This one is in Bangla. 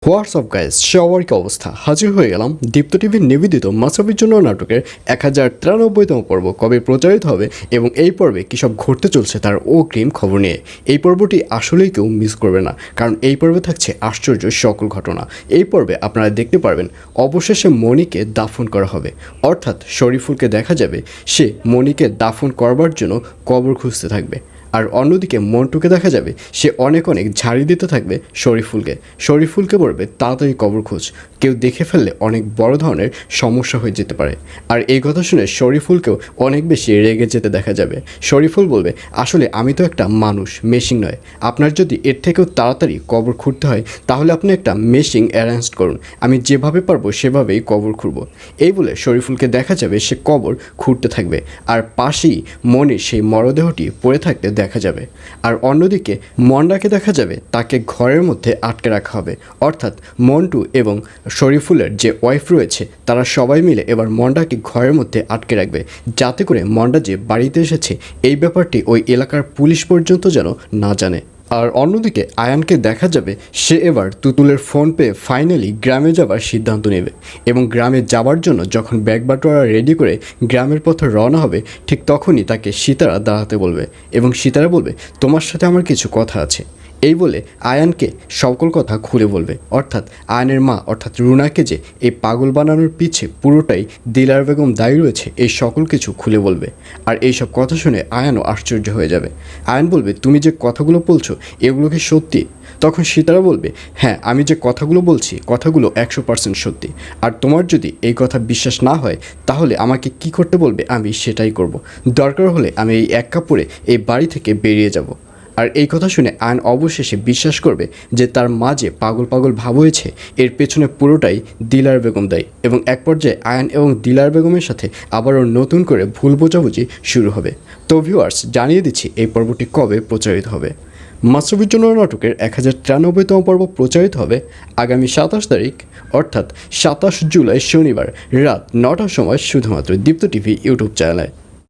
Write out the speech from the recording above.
হোয়াটসঅ্যাপ গাইজ, সবার কি অবস্থা? হাজির হয়ে গেলাম দীপ্ত টিভির নিবেদিত মাসাবির জন্য নাটকের 1093তম পর্ব কবে প্রচারিত হবে এবং এই পর্বে কী সব ঘটতে চলছে তার অগ্রিম খবর নিয়ে। এই পর্বটি আসলেই কেউ মিস করবে না, কারণ এই পর্বে থাকছে আশ্চর্য সকল ঘটনা। এই পর্বে আপনারা দেখতে পারবেন অবশেষে মণিকে দাফন করা হবে, অর্থাৎ শরীফুলকে দেখা যাবে সে মণিকে দাফন করবার জন্য কবর খুঁজতে থাকবে। আর অন্যদিকে মন্টুকে দেখা যাবে সে অনেক ঝাড়ি দিতে থাকবে শরীফুলকে বলবে তাড়াতাড়ি কবর খোঁজ, কেউ দেখে ফেললে অনেক বড় ধরনের সমস্যা হয়ে যেতে পারে। আর এই কথা শুনে শরীফুলকেও অনেক বেশি রেগে যেতে দেখা যাবে। শরীফুল বলবে, আসলে আমি তো একটা মানুষ, মেশিন নয়। আপনার যদি এর থেকেও তাড়াতাড়ি কবর খুঁড়তে হয় তাহলে আপনি একটা মেশিন অ্যারেঞ্জ করুন, আমি যেভাবে পারবো সেভাবেই কবর খুঁড়ব। এই বলে শরীফুলকে দেখা যাবে সে কবর খুঁড়তে থাকবে, আর পাশেই মনির সেই মরদেহটি পড়ে থাকতে দেখা যাবে। আর অন্যদিকে মন্ডাকে দেখা যাবে তাকে ঘরের মধ্যে আটকে রাখা হবে, অর্থাৎ মন্টু এবং শরীফুলের যে ওয়াইফ রয়েছে তারা সবাই মিলে এবার মন্ডাকে ঘরের মধ্যে আটকে রাখবে, যাতে করে মন্ডা যে বাড়িতে এসেছে এই ব্যাপারটি ওই এলাকার পুলিশ পর্যন্ত যেন না জানে। আর অন্যদিকে আয়ানকে দেখা যাবে সে এবার তুতুলের ফোন পেয়ে ফাইনালি গ্রামে যাবার সিদ্ধান্ত নেবে এবং গ্রামে যাবার জন্য যখন ব্যাগ বাটোয়ারা রেডি করে গ্রামের পথে রওনা হবে ঠিক তখনই তাকে সীতারা দাঁড়াতে বলবে এবং সীতারা বলবে, তোমার সাথে আমার কিছু কথা আছে। এই বলে আয়ানকে সকল কথা খুলে বলবে, অর্থাৎ আয়ানের মা অর্থাৎ রুনাকে যে এই পাগল বানানোর পিছে পুরোটাই দিলার বেগম দায়ী রয়েছে এই সকল কিছু খুলে বলবে। আর এইসব কথা শুনে আয়ানও আশ্চর্য হয়ে যাবে। আয়ান বলবে, তুমি যে কথাগুলো বলছো এগুলো কি সত্যি? তখন সীতারা বলবে, হ্যাঁ, আমি যে কথাগুলো বলছি কথাগুলো 100% সত্যি। আর তোমার যদি এই কথা বিশ্বাস না হয় তাহলে আমাকে কি করতে বলবে আমি সেটাই করব। দরকার হলে আমি এই এক কাপড়ে এই বাড়ি থেকে বেরিয়ে যাব। আর এই কথা শুনে আয়ন অবশেষে বিশ্বাস করবে যে তার মা যে পাগল ভাব হয়েছে এর পেছনে পুরোটাই দিলার বেগম দায়ী, এবং এক পর্যায়ে আয়ন এবং দিলার বেগমের সাথে আবারও নতুন করে ভুল বোঝাবুঝি শুরু হবে। তো ভিউয়ার্স, জানিয়ে দিচ্ছি এই পর্বটি কবে প্রচারিত হবে। মাসাবির জন্য নাটকের 1093তম পর্ব প্রচারিত হবে আগামী 27 তারিখ, অর্থাৎ 27 জুলাই শনিবার রাত 9টার সময় শুধুমাত্র দীপ্ত টিভি ইউটিউব চ্যানেলে।